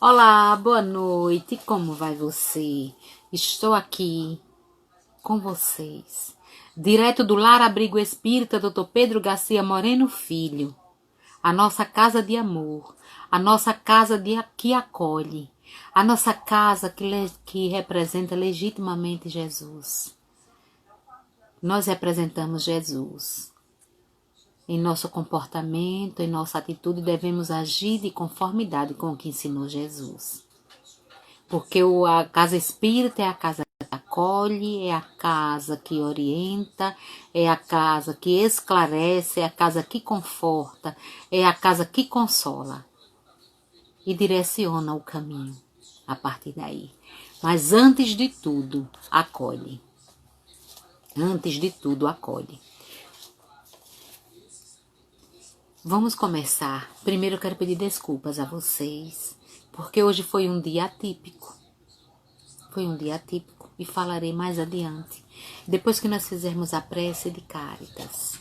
Olá, boa noite, como vai você? Estou aqui com vocês, direto do Lar Abrigo Espírita Dr. Pedro Garcia Moreno Filho, a nossa casa de amor, a nossa casa que acolhe, a nossa casa que representa legitimamente Jesus. Nós representamos Jesus. Em nosso comportamento, em nossa atitude, devemos agir de conformidade com o que ensinou Jesus. Porque a casa espírita é a casa que acolhe, é a casa que orienta, é a casa que esclarece, é a casa que conforta, é a casa que consola e direciona o caminho a partir daí. Mas antes de tudo, acolhe. Antes de tudo, acolhe. Vamos começar. Primeiro eu quero pedir desculpas a vocês, porque hoje foi um dia atípico. Foi um dia atípico e falarei mais adiante, depois que nós fizermos a prece de Cáritas.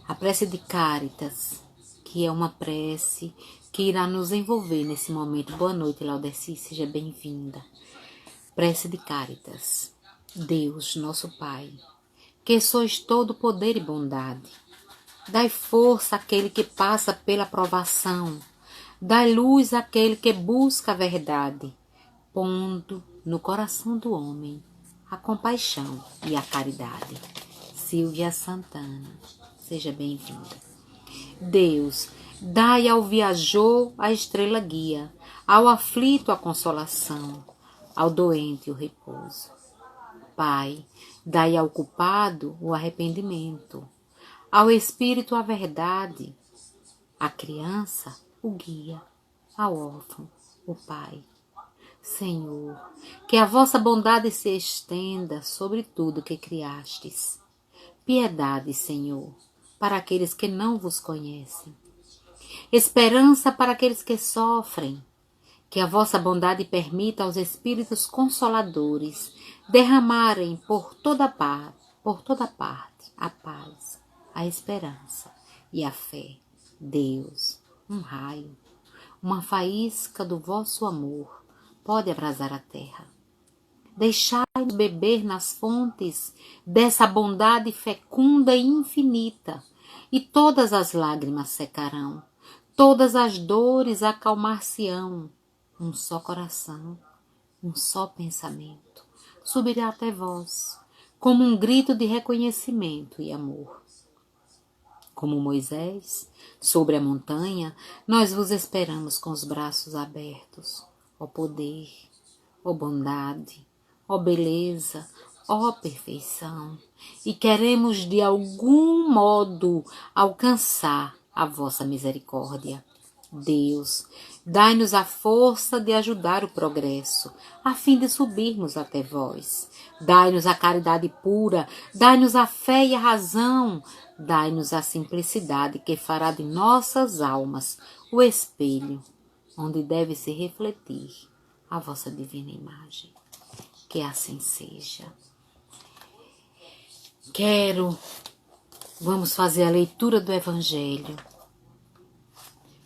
A prece de Cáritas, que é uma prece que irá nos envolver nesse momento. Boa noite, Laudeci, seja bem-vinda. Prece de Cáritas. Deus, nosso Pai, que sois todo poder e bondade, dai força àquele que passa pela provação, dai luz àquele que busca a verdade, pondo no coração do homem a compaixão e a caridade. Silvia Santana, seja bem-vinda. Deus, dai ao viajor a estrela guia, ao aflito a consolação, ao doente o repouso. Pai, dai ao culpado o arrependimento, ao espírito a verdade, à criança o guia, ao órfão o pai. Senhor, que a vossa bondade se estenda sobre tudo que criastes. Piedade, Senhor, para aqueles que não vos conhecem. Esperança para aqueles que sofrem. Que a vossa bondade permita aos Espíritos Consoladores derramarem por toda parte a paz, a esperança e a fé. Deus, um raio, uma faísca do vosso amor pode abrasar a terra. Deixai-nos beber nas fontes dessa bondade fecunda e infinita, e todas as lágrimas secarão, todas as dores acalmar-se-ão. Um só coração, um só pensamento subirá até vós, como um grito de reconhecimento e amor. Como Moisés, sobre a montanha, nós vos esperamos com os braços abertos. Ó poder, ó bondade, ó beleza, ó perfeição, e queremos de algum modo alcançar a vossa misericórdia. Deus, dai-nos a força de ajudar o progresso, a fim de subirmos até vós. Dai-nos a caridade pura, dai-nos a fé e a razão, dai-nos a simplicidade que fará de nossas almas o espelho, onde deve se refletir a vossa divina imagem. Que assim seja. Vamos fazer a leitura do Evangelho,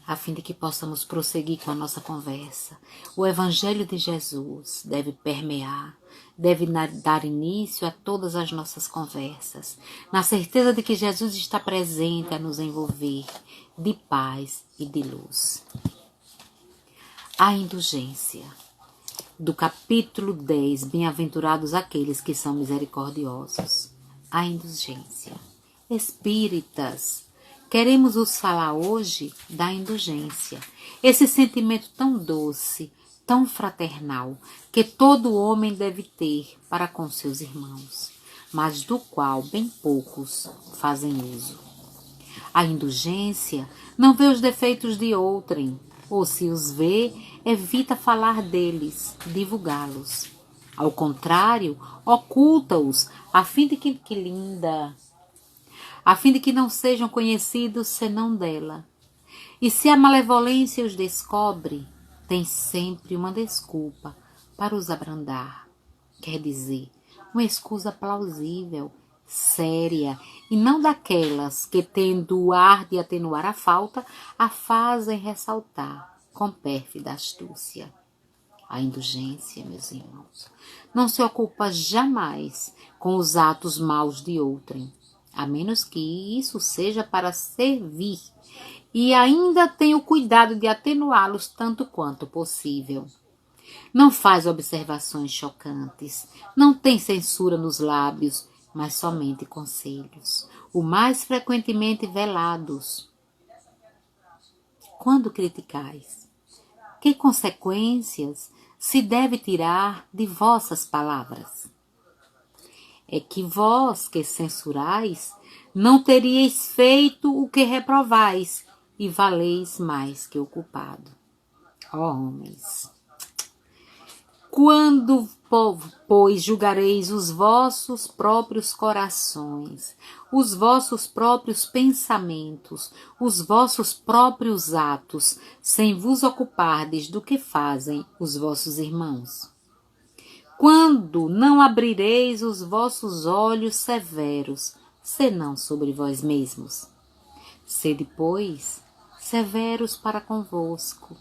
a fim de que possamos prosseguir com a nossa conversa. O Evangelho de Jesus deve permear, deve dar início a todas as nossas conversas, na certeza de que Jesus está presente a nos envolver de paz e de luz. A indulgência. Do capítulo 10, Bem-aventurados aqueles que são misericordiosos. A indulgência. Espíritas, queremos vos falar hoje da indulgência, esse sentimento tão doce, tão fraternal, que todo homem deve ter para com seus irmãos, mas do qual bem poucos fazem uso. A indulgência não vê os defeitos de outrem, ou se os vê, evita falar deles, divulgá-los. Ao contrário, oculta-os, a fim de que não sejam conhecidos senão dela. E se a malevolência os descobre, tem sempre uma desculpa para os abrandar. Quer dizer, uma escusa plausível, séria, e não daquelas que, tendo o ar de atenuar a falta, a fazem ressaltar com pérfida astúcia. A indulgência, meus irmãos, não se ocupa jamais com os atos maus de outrem, a menos que isso seja para servir, e ainda tem o cuidado de atenuá-los tanto quanto possível. Não faz observações chocantes, não tem censura nos lábios, mas somente conselhos, o mais frequentemente velados. Quando criticais, que consequências se deve tirar de vossas palavras? É que vós que censurais, não teríeis feito o que reprovais, e valeis mais que o culpado. Ó homens! Quando, pois, julgareis os vossos próprios corações, os vossos próprios pensamentos, os vossos próprios atos, sem vos ocupardes do que fazem os vossos irmãos? Quando não abrireis os vossos olhos severos, senão sobre vós mesmos? Sede, pois, severos para convosco,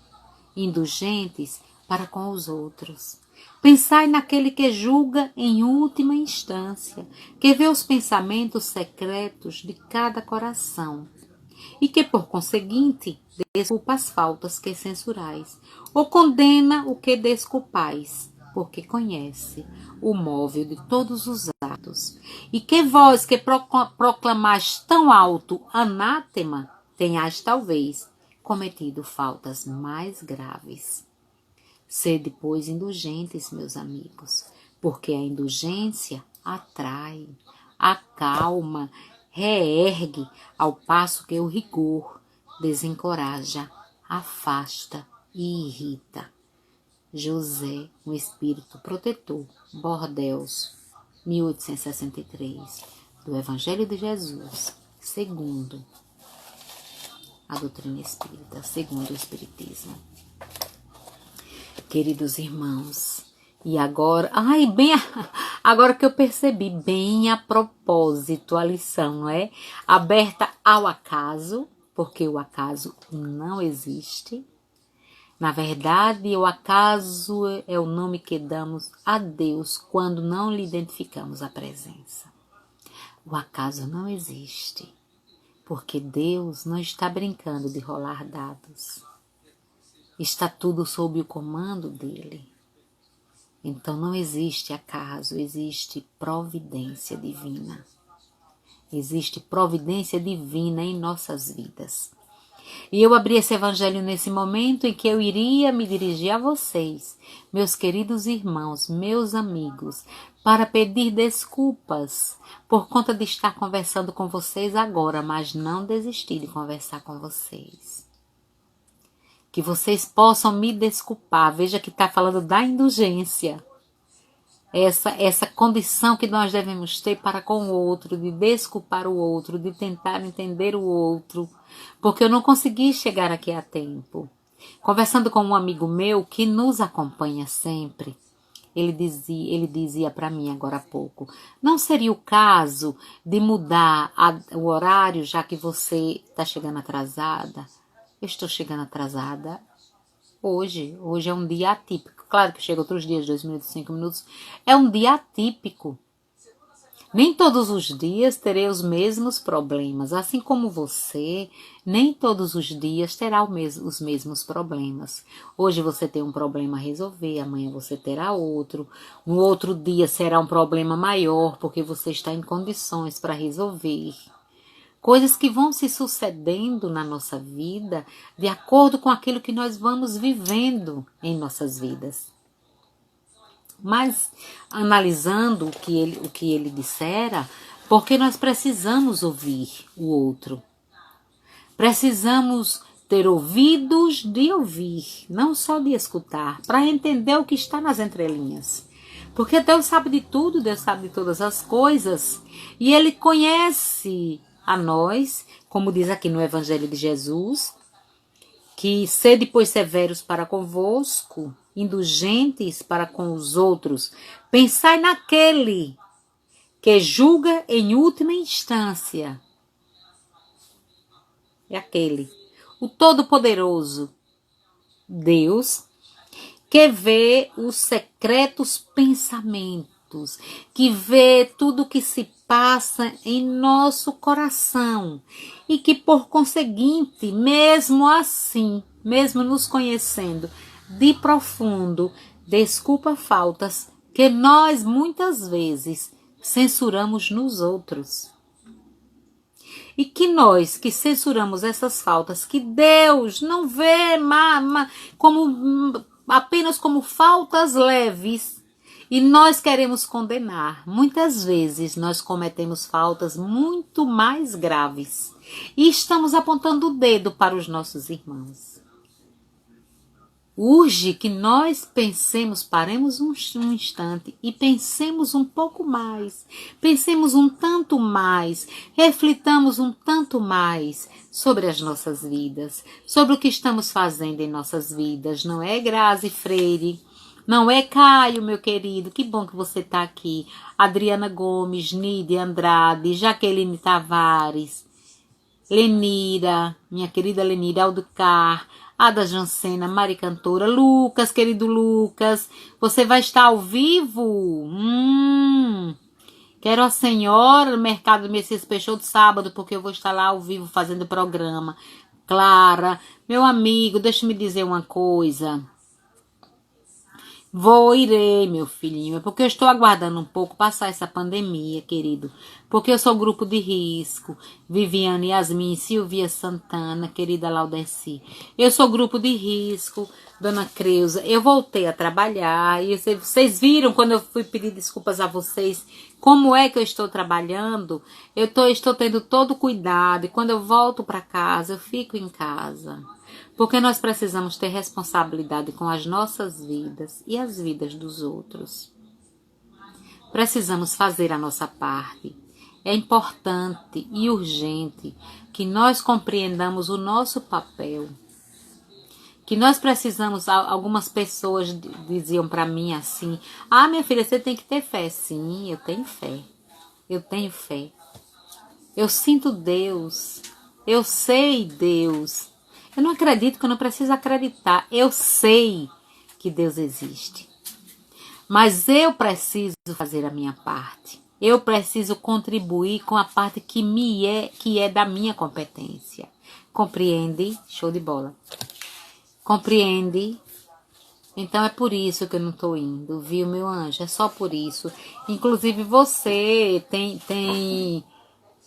indulgentes para com os outros. Pensai naquele que julga em última instância, que vê os pensamentos secretos de cada coração, e que, por conseguinte, desculpa as faltas que censurais, ou condena o que desculpais, porque conhece o móvel de todos os atos, e que vós que proclamais tão alto anátema, tenhais talvez cometido faltas mais graves. Sede, pois, indulgentes, meus amigos, porque a indulgência atrai, acalma, reergue, ao passo que o rigor desencoraja, afasta e irrita. José, um espírito protetor, Bordeaux, 1863, do Evangelho de Jesus, segundo a doutrina espírita, segundo o Espiritismo. Queridos irmãos, e agora, agora que eu percebi, bem a propósito a lição, não é? Aberta ao acaso, porque o acaso não existe. Na verdade, o acaso é o nome que damos a Deus quando não lhe identificamos a presença. O acaso não existe, porque Deus não está brincando de rolar dados. Está tudo sob o comando dele. Então não existe acaso, existe providência divina. Existe providência divina em nossas vidas. E eu abri esse evangelho nesse momento em que eu iria me dirigir a vocês, meus queridos irmãos, meus amigos, para pedir desculpas por conta de estar conversando com vocês agora, mas não desistir de conversar com vocês. Que vocês possam me desculpar. Veja que está falando da indulgência. Essa condição que nós devemos ter para com o outro, de desculpar o outro, de tentar entender o outro, porque eu não consegui chegar aqui a tempo. Conversando com um amigo meu que nos acompanha sempre, ele dizia para mim agora há pouco, não seria o caso de mudar o horário, já que você está chegando atrasada? Eu estou chegando atrasada hoje é um dia atípico. Claro que chega outros dias, 2 minutos, 5 minutos. É um dia atípico. Nem todos os dias terei os mesmos problemas. Assim como você, nem todos os dias terá os mesmos problemas. Hoje você tem um problema a resolver, amanhã você terá outro. Um outro dia será um problema maior, porque você está em condições para resolver. Coisas que vão se sucedendo na nossa vida de acordo com aquilo que nós vamos vivendo em nossas vidas. Mas, analisando o que ele dissera, porque nós precisamos ouvir o outro. Precisamos ter ouvidos de ouvir, não só de escutar, para entender o que está nas entrelinhas. Porque Deus sabe de tudo, Deus sabe de todas as coisas, e Ele conhece a nós, como diz aqui no Evangelho de Jesus, que sede, pois, severos para convosco, indulgentes para com os outros, pensai naquele que julga em última instância. É aquele, o Todo-Poderoso, Deus, que vê os secretos pensamentos, que vê tudo que se passa em nosso coração e que, por conseguinte, mesmo assim, mesmo nos conhecendo de profundo, desculpa faltas que nós muitas vezes censuramos nos outros. E que nós que censuramos essas faltas, que Deus não vê como apenas como faltas leves, e nós queremos condenar. Muitas vezes nós cometemos faltas muito mais graves e estamos apontando o dedo para os nossos irmãos. Urge que nós pensemos, paremos um instante e pensemos um pouco mais, pensemos um tanto mais, reflitamos um tanto mais sobre as nossas vidas, sobre o que estamos fazendo em nossas vidas, não é, Grazi Freire? Não é, Caio, meu querido? Que bom que você está aqui. Adriana Gomes, Nídia Andrade, Jaqueline Tavares, Lenira, minha querida Lenira, Alducar, Ada Jancena, Mari Cantora, Lucas, querido Lucas, você vai estar ao vivo? Quero a senhora, o Mercado Messias fechou de sábado, porque eu vou estar lá ao vivo fazendo programa. Clara, meu amigo, deixa-me dizer uma coisa. Irei, meu filhinho, porque eu estou aguardando um pouco passar essa pandemia, querido. Porque eu sou grupo de risco. Viviane Yasmin, Silvia Santana, querida Laudeci. Eu sou grupo de risco, dona Creuza. Eu voltei a trabalhar e vocês viram quando eu fui pedir desculpas a vocês como é que eu estou trabalhando. Estou tendo todo cuidado e quando eu volto para casa, eu fico em casa. Porque nós precisamos ter responsabilidade com as nossas vidas e as vidas dos outros. Precisamos fazer a nossa parte. É importante e urgente que nós compreendamos o nosso papel. Que nós precisamos, algumas pessoas diziam para mim assim, minha filha, você tem que ter fé. Sim, eu tenho fé. Eu tenho fé. Eu sinto Deus. Eu sei Deus. Eu não acredito que eu não preciso acreditar. Eu sei que Deus existe. Mas eu preciso fazer a minha parte. Eu preciso contribuir com a parte que é da minha competência. Compreende? Show de bola. Compreende? Então é por isso que eu não estou indo, viu, meu anjo? É só por isso. Inclusive você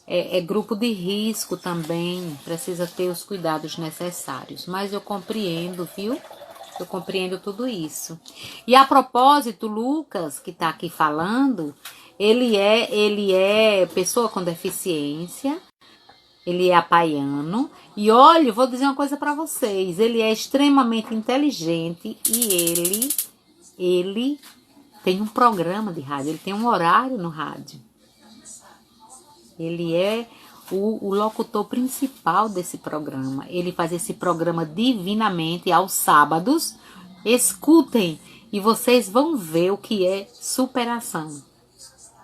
é grupo de risco também, precisa ter os cuidados necessários. Mas eu compreendo, viu? Eu compreendo tudo isso. E a propósito, Lucas, que está aqui falando, ele é pessoa com deficiência, ele é apaiano. E olha, vou dizer uma coisa para vocês, ele é extremamente inteligente e ele tem um programa de rádio, ele tem um horário no rádio. Ele é o locutor principal desse programa. Ele faz esse programa divinamente aos sábados. Escutem e vocês vão ver o que é superação.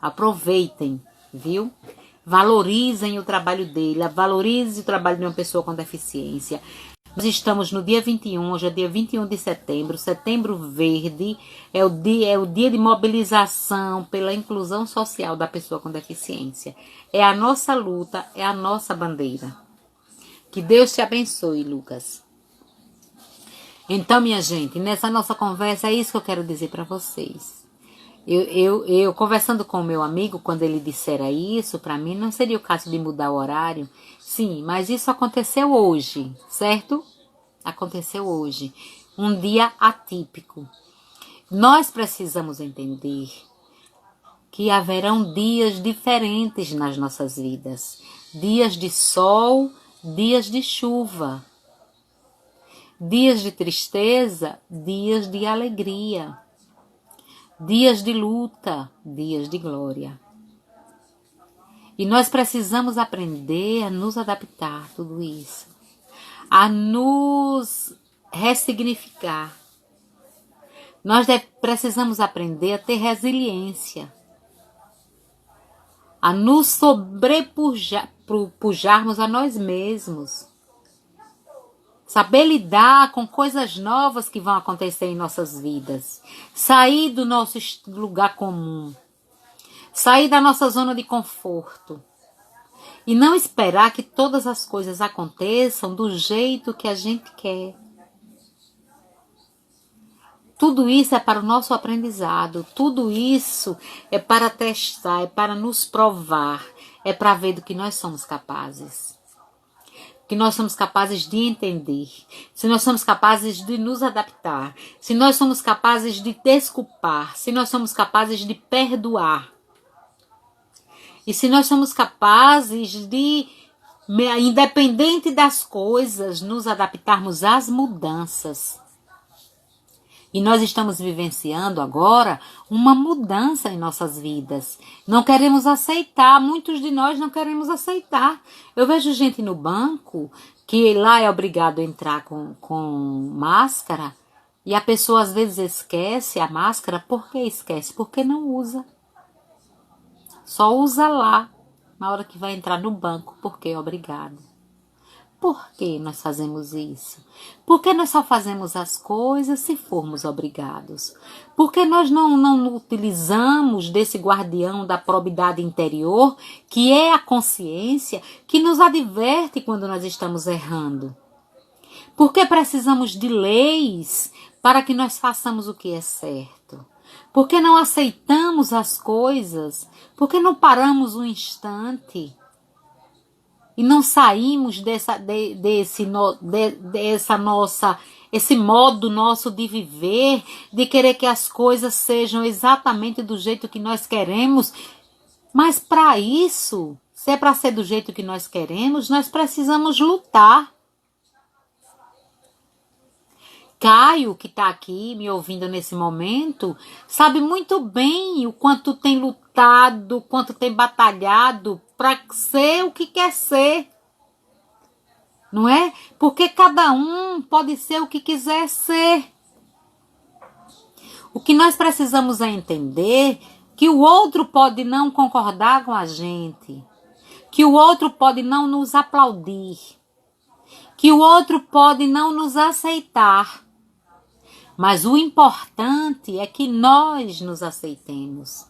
Aproveitem, viu? Valorizem o trabalho dele, valorize o trabalho de uma pessoa com deficiência. Nós estamos no dia 21, hoje é dia 21 de setembro, Setembro Verde, é o dia de mobilização pela inclusão social da pessoa com deficiência. É a nossa luta, é a nossa bandeira. Que Deus te abençoe, Lucas. Então, minha gente, nessa nossa conversa é isso que eu quero dizer para vocês. Eu conversando com o meu amigo, quando ele dissera isso, para mim não seria o caso de mudar o horário. Sim, mas isso aconteceu hoje, certo? Aconteceu hoje. Um dia atípico. Nós precisamos entender que haverão dias diferentes nas nossas vidas. Dias de sol, dias de chuva. Dias de tristeza, dias de alegria. Dias de luta, dias de glória. E nós precisamos aprender a nos adaptar a tudo isso. A nos ressignificar. Nós precisamos aprender a ter resiliência. A nos sobrepujarmos a nós mesmos. Saber lidar com coisas novas que vão acontecer em nossas vidas. Sair do nosso lugar comum. Sair da nossa zona de conforto. E não esperar que todas as coisas aconteçam do jeito que a gente quer. Tudo isso é para o nosso aprendizado. Tudo isso é para testar, é para nos provar. É para ver do que nós somos capazes. Que nós somos capazes de entender. Se nós somos capazes de nos adaptar. Se nós somos capazes de desculpar. Se nós somos capazes de perdoar. E se nós somos capazes de, independente das coisas, nos adaptarmos às mudanças. E nós estamos vivenciando agora uma mudança em nossas vidas. Não queremos aceitar, muitos de nós não queremos aceitar. Eu vejo gente no banco que lá é obrigado a entrar com máscara e a pessoa às vezes esquece a máscara. Por que esquece? Porque não usa. Só usa lá, na hora que vai entrar no banco, porque é obrigado. Por que nós fazemos isso? Porque nós só fazemos as coisas se formos obrigados. Porque nós não utilizamos desse guardião da probidade interior, que é a consciência, que nos adverte quando nós estamos errando. Porque precisamos de leis para que nós façamos o que é certo. Porque não aceitamos as coisas, porque não paramos um instante e não saímos esse modo nosso de viver, de querer que as coisas sejam exatamente do jeito que nós queremos. Mas para isso, se é para ser do jeito que nós queremos, nós precisamos lutar. Caio, que está aqui me ouvindo nesse momento, sabe muito bem o quanto tem lutado, o quanto tem batalhado para ser o que quer ser. Não é? Porque cada um pode ser o que quiser ser. O que nós precisamos é entender que o outro pode não concordar com a gente, que o outro pode não nos aplaudir, que o outro pode não nos aceitar. Mas o importante é que nós nos aceitemos.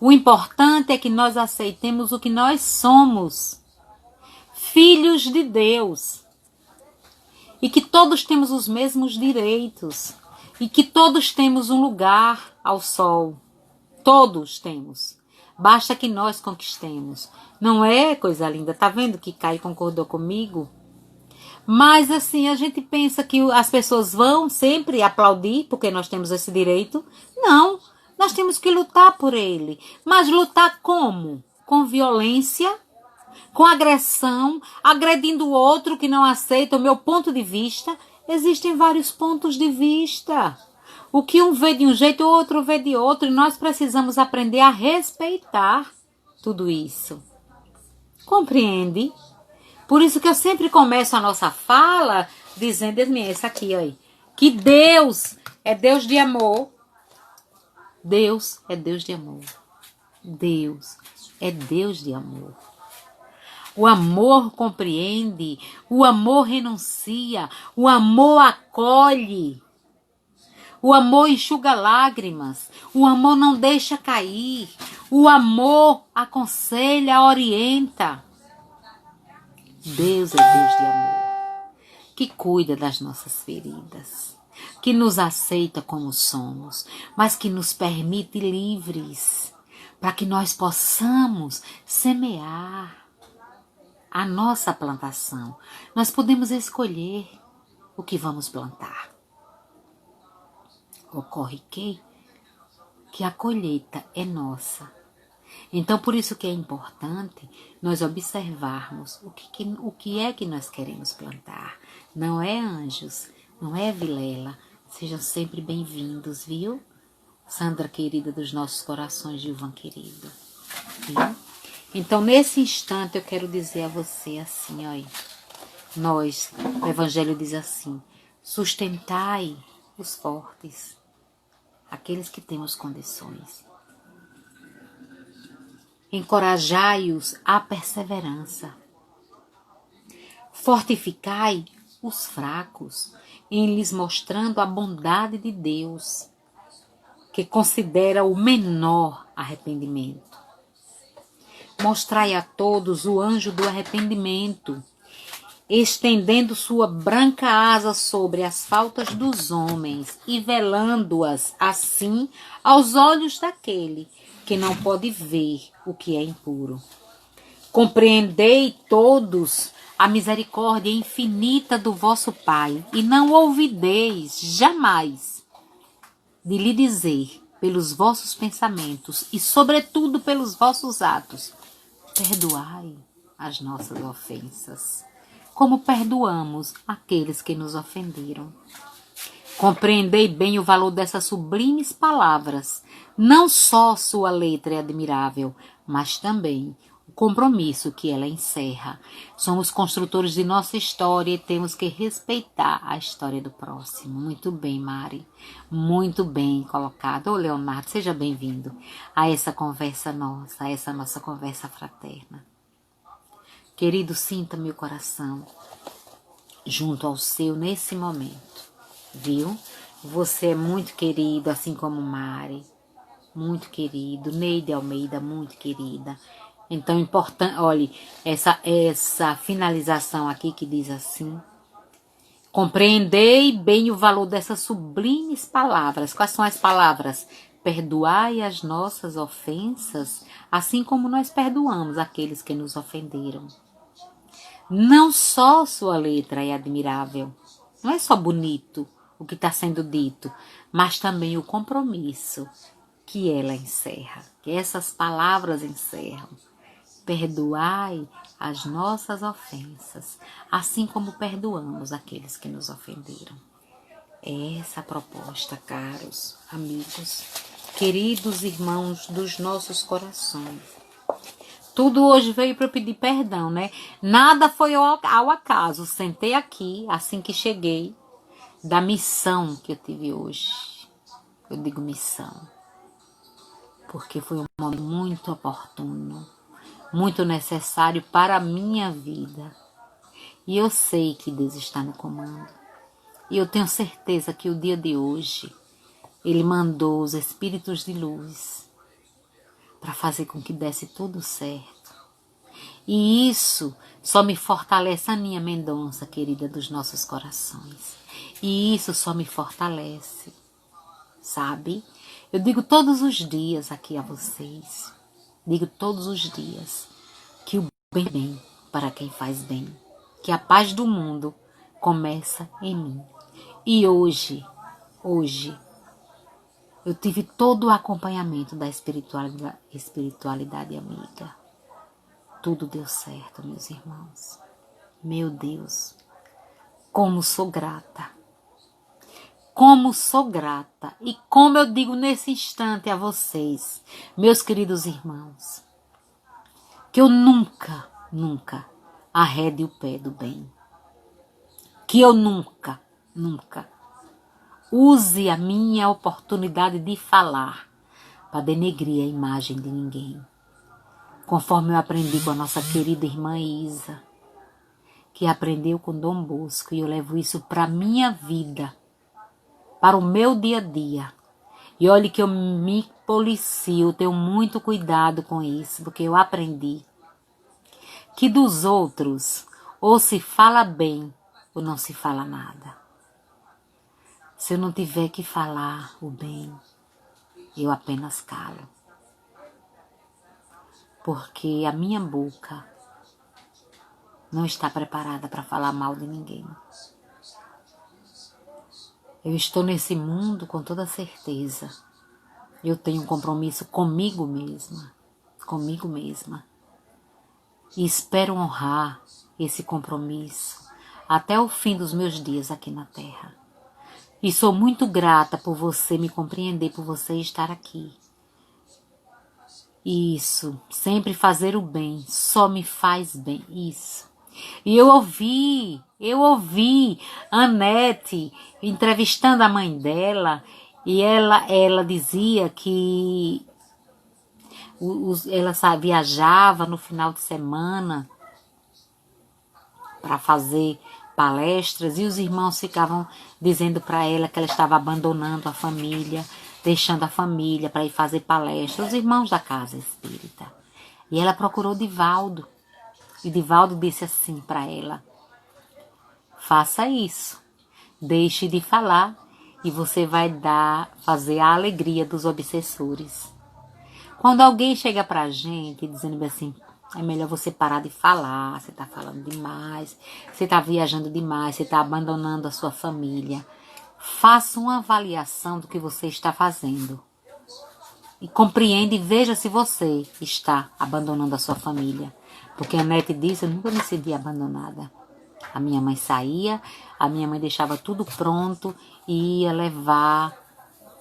O importante é que nós aceitemos o que nós somos. Filhos de Deus. E que todos temos os mesmos direitos. E que todos temos um lugar ao sol. Todos temos. Basta que nós conquistemos. Não é, coisa linda? Tá vendo que Caio concordou comigo? Mas assim, a gente pensa que as pessoas vão sempre aplaudir porque nós temos esse direito. Não, nós temos que lutar por ele. Mas lutar como? Com violência, com agressão, agredindo o outro que não aceita o meu ponto de vista. Existem vários pontos de vista. O que um vê de um jeito, o outro vê de outro. E nós precisamos aprender a respeitar tudo isso. Compreende? Por isso que eu sempre começo a nossa fala dizendo, essa aqui, ó, que Deus é Deus de amor. Deus é Deus de amor. Deus é Deus de amor. O amor compreende, o amor renuncia, o amor acolhe. O amor enxuga lágrimas, o amor não deixa cair, o amor aconselha, orienta. Deus é Deus de amor, que cuida das nossas feridas, que nos aceita como somos, mas que nos permite livres, para que nós possamos semear a nossa plantação. Nós podemos escolher o que vamos plantar. Ocorre que a colheita é nossa. Então, por isso que é importante nós observarmos o que é que nós queremos plantar. Não é, anjos? Não é, Vilela? Sejam sempre bem-vindos, viu? Sandra querida dos nossos corações, Gilvan querido. Viu? Então, nesse instante, eu quero dizer a você assim, ó. O Evangelho diz assim, sustentai os fortes, aqueles que temos condições. Encorajai-os à perseverança. Fortificai os fracos, em lhes mostrando a bondade de Deus, que considera o menor arrependimento. Mostrai a todos o anjo do arrependimento, estendendo sua branca asa sobre as faltas dos homens e velando-as assim aos olhos daquele que não pode ver o que é impuro. Compreendei todos a misericórdia infinita do vosso Pai, e não ouvideis jamais de lhe dizer pelos vossos pensamentos e sobretudo pelos vossos atos: perdoai as nossas ofensas, como perdoamos aqueles que nos ofenderam. Compreendei bem o valor dessas sublimes palavras. Não só sua letra é admirável, mas também o compromisso que ela encerra. Somos construtores de nossa história e temos que respeitar a história do próximo. Muito bem, Mari. Muito bem colocado. Ô, Leonardo, seja bem-vindo a essa conversa nossa, a essa nossa conversa fraterna. Querido, sinta meu coração junto ao seu nesse momento, viu? Você é muito querido, assim como Mari, muito querido. Neide Almeida, muito querida. Então, importante, olhe, essa finalização aqui que diz assim: compreendei bem o valor dessas sublimes palavras. Quais são as palavras? Perdoai as nossas ofensas, assim como nós perdoamos aqueles que nos ofenderam. Não só sua letra é admirável, não é só bonito o que está sendo dito, mas também o compromisso que ela encerra, que essas palavras encerram. Perdoai as nossas ofensas, assim como perdoamos aqueles que nos ofenderam. É essa a proposta, caros amigos, queridos irmãos dos nossos corações. Tudo hoje veio para eu pedir perdão, né? Nada foi ao acaso. Sentei aqui, assim que cheguei, da missão que eu tive hoje. Eu digo missão, porque foi um momento muito oportuno, muito necessário para a minha vida. E eu sei que Deus está no comando. E eu tenho certeza que o dia de hoje, Ele mandou os espíritos de luz para fazer com que desse tudo certo. E isso só me fortalece, Aninha Mendonça, querida dos nossos corações. E isso só me fortalece, sabe? Eu digo todos os dias aqui a vocês, digo todos os dias, que o bem é bem para quem faz bem, que a paz do mundo começa em mim. E hoje, eu tive todo o acompanhamento da espiritualidade amiga. Tudo deu certo, meus irmãos. Meu Deus, como sou grata. Como sou grata. E como eu digo nesse instante a vocês, meus queridos irmãos, que eu nunca arrede o pé do bem. Que eu nunca use a minha oportunidade de falar para denegrir a imagem de ninguém. Conforme eu aprendi com a nossa querida irmã Isa, que aprendeu com Dom Bosco, e eu levo isso para a minha vida, para o meu dia a dia. E olhe que eu me policio, tenho muito cuidado com isso, porque eu aprendi que dos outros ou se fala bem ou não se fala nada. Se eu não tiver que falar o bem, eu apenas calo. Porque a minha boca não está preparada para falar mal de ninguém. Eu estou nesse mundo com toda certeza. Eu tenho um compromisso comigo mesma. E espero honrar esse compromisso até o fim dos meus dias aqui na Terra. E sou muito grata por você me compreender, por você estar aqui. Isso, sempre fazer o bem, só me faz bem, isso. E eu ouvi Anete entrevistando a mãe dela, e ela dizia que ela viajava no final de semana para fazer palestras, e os irmãos ficavam dizendo para ela que ela estava abandonando a família, deixando a família para ir fazer palestras, os irmãos da casa espírita. E ela procurou Divaldo, e Divaldo disse assim para ela: faça isso, deixe de falar e você vai fazer a alegria dos obsessores. Quando alguém chega pra gente dizendo assim, é melhor você parar de falar, você tá falando demais, você tá viajando demais, você tá abandonando a sua família. Faça uma avaliação do que você está fazendo. E compreenda e veja se você está abandonando a sua família. Porque a Nete disse, eu nunca me senti abandonada. A minha mãe saía, a minha mãe deixava tudo pronto e ia levar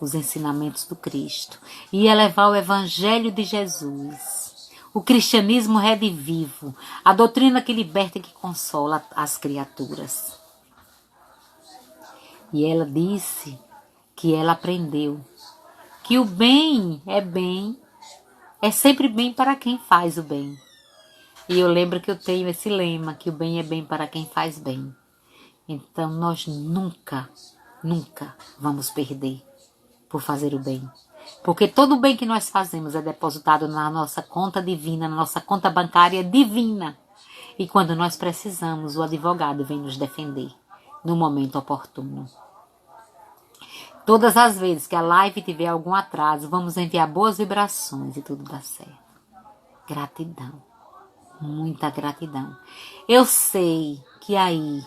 os ensinamentos do Cristo. Ia levar o Evangelho de Jesus. O cristianismo redivivo. A doutrina que liberta e que consola as criaturas. E ela disse que ela aprendeu que o bem, é sempre bem para quem faz o bem. E eu lembro que eu tenho esse lema, que o bem é bem para quem faz bem. Então nós nunca vamos perder por fazer o bem. Porque todo o bem que nós fazemos é depositado na nossa conta divina, na nossa conta bancária divina. E quando nós precisamos, o advogado vem nos defender no momento oportuno. Todas as vezes que a live tiver algum atraso, vamos enviar boas vibrações e tudo dá certo. Gratidão. Muita gratidão. Eu sei que aí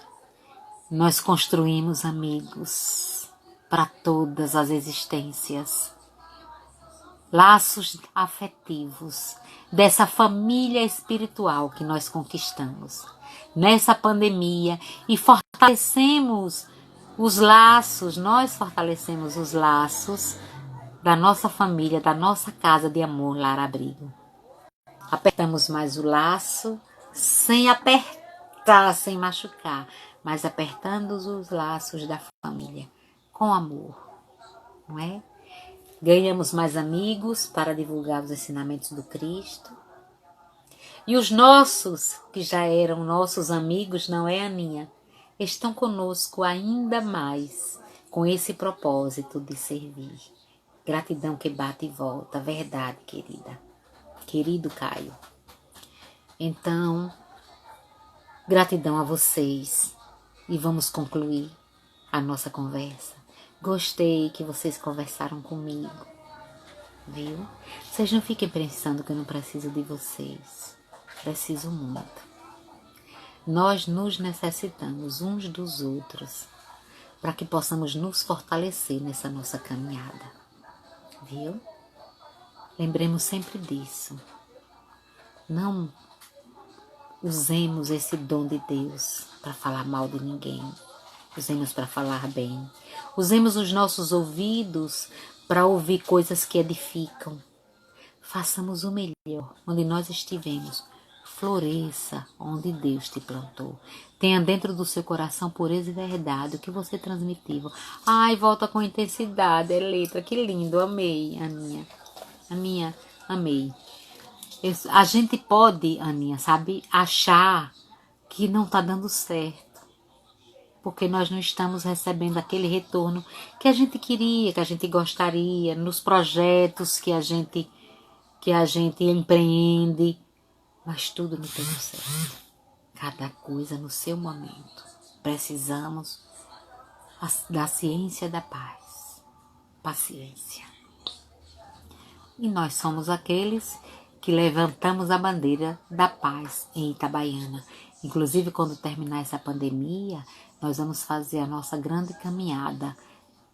nós construímos amigos para todas as existências. Laços afetivos dessa família espiritual que nós conquistamos nessa pandemia e fortalecemos os laços, nós fortalecemos os laços da nossa família, da nossa casa de amor, lar abrigo. Apertamos mais o laço, sem apertar, sem machucar, mas apertando os laços da família, com amor, não é? Ganhamos mais amigos para divulgar os ensinamentos do Cristo. E os nossos, que já eram nossos amigos, não é, Aninha? Estão conosco ainda mais, com esse propósito de servir. Gratidão que bate e volta, verdade, querida. Querido Caio. Então, gratidão a vocês. E vamos concluir a nossa conversa. Gostei que vocês conversaram comigo, viu? Vocês não fiquem pensando que eu não preciso de vocês. Preciso muito. Nós nos necessitamos uns dos outros para que possamos nos fortalecer nessa nossa caminhada, viu? Lembremos sempre disso. Não usemos esse dom de Deus para falar mal de ninguém. Usemos para falar bem. Usemos os nossos ouvidos para ouvir coisas que edificam. Façamos o melhor onde nós estivemos. Floresça onde Deus te plantou. Tenha dentro do seu coração pureza e verdade o que você transmitiu. Ai, volta com intensidade, é letra, que lindo, amei, Aninha, amei. A gente pode, Aninha, sabe, achar que não está dando certo. Porque nós não estamos recebendo aquele retorno que a gente queria, que a gente gostaria, nos projetos que a gente empreende. Mas tudo no tempo certo. Cada coisa no seu momento. Precisamos da ciência da paz. Paciência. E nós somos aqueles que levantamos a bandeira da paz em Itabaiana. Inclusive, quando terminar essa pandemia, nós vamos fazer a nossa grande caminhada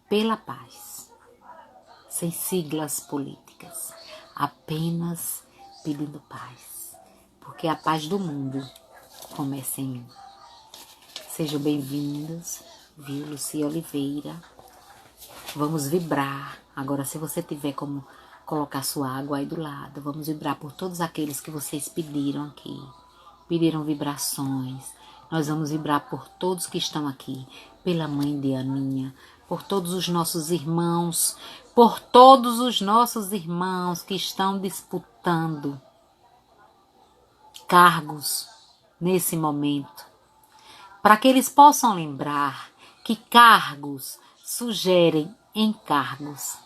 pela paz. Sem siglas políticas. Apenas pedindo paz. Porque a paz do mundo começa em mim. Sejam bem-vindos, viu, Lucia Oliveira. Vamos vibrar. Agora, se você tiver como colocar sua água aí do lado, vamos vibrar por todos aqueles que vocês pediram aqui. Pediram vibrações. Nós vamos vibrar por todos que estão aqui. Pela mãe de Aninha. Por todos os nossos irmãos. Por todos os nossos irmãos que estão disputando cargos nesse momento. para que eles possam lembrar que cargos sugerem encargos.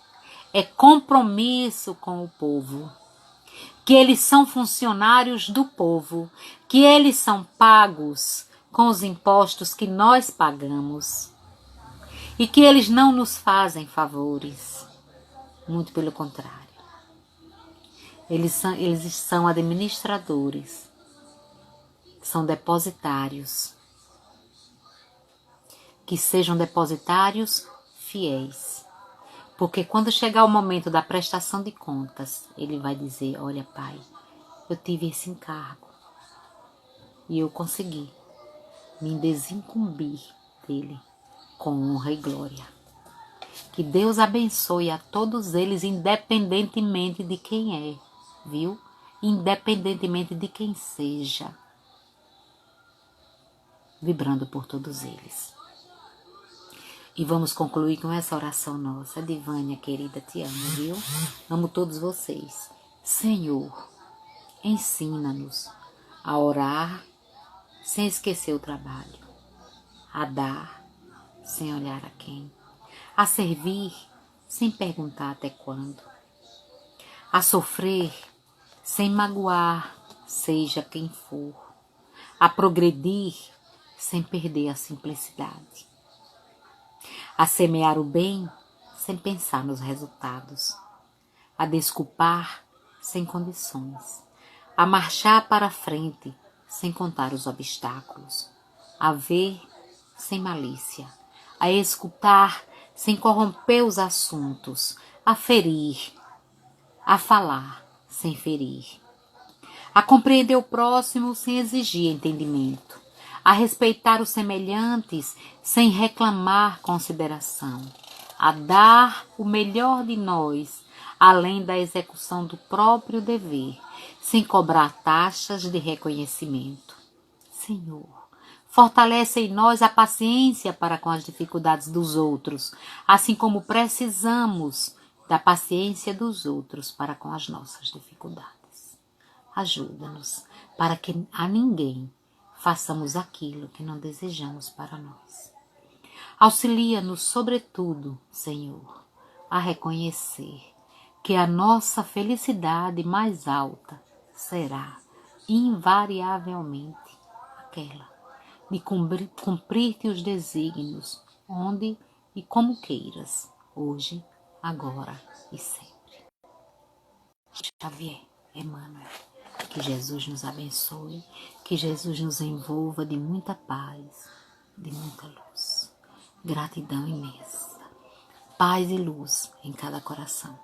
É compromisso com o povo, que eles são funcionários do povo, que eles são pagos com os impostos que nós pagamos e que eles não nos fazem favores, muito pelo contrário. Eles são administradores, são depositários, que sejam depositários fiéis. Porque quando chegar o momento da prestação de contas, ele vai dizer, olha pai, eu tive esse encargo e eu consegui me desincumbir dele com honra e glória. Que Deus abençoe a todos eles, independentemente de quem é, viu? Independentemente de quem seja, vibrando por todos eles. E vamos concluir com essa oração nossa. Divânia, querida, te amo, viu? Amo todos vocês. Senhor, ensina-nos a orar sem esquecer o trabalho, a dar sem olhar a quem, a servir sem perguntar até quando, a sofrer sem magoar, seja quem for, a progredir sem perder a simplicidade, a semear o bem sem pensar nos resultados, a desculpar sem condições, a marchar para frente sem contar os obstáculos, a ver sem malícia, a escutar sem corromper os assuntos, a ferir, a falar sem ferir, a compreender o próximo sem exigir entendimento, a respeitar os semelhantes sem reclamar consideração, a dar o melhor de nós, além da execução do próprio dever, sem cobrar taxas de reconhecimento. Senhor, fortalece em nós a paciência para com as dificuldades dos outros, assim como precisamos da paciência dos outros para com as nossas dificuldades. Ajuda-nos para que a ninguém façamos aquilo que não desejamos para nós. Auxilia-nos, sobretudo, Senhor, a reconhecer que a nossa felicidade mais alta será, invariavelmente, aquela de cumprir-te os desígnios, onde e como queiras, hoje, agora e sempre. Xavier, Emmanuel, que Jesus nos abençoe, que Jesus nos envolva de muita paz, de muita luz. Gratidão imensa. Paz e luz em cada coração.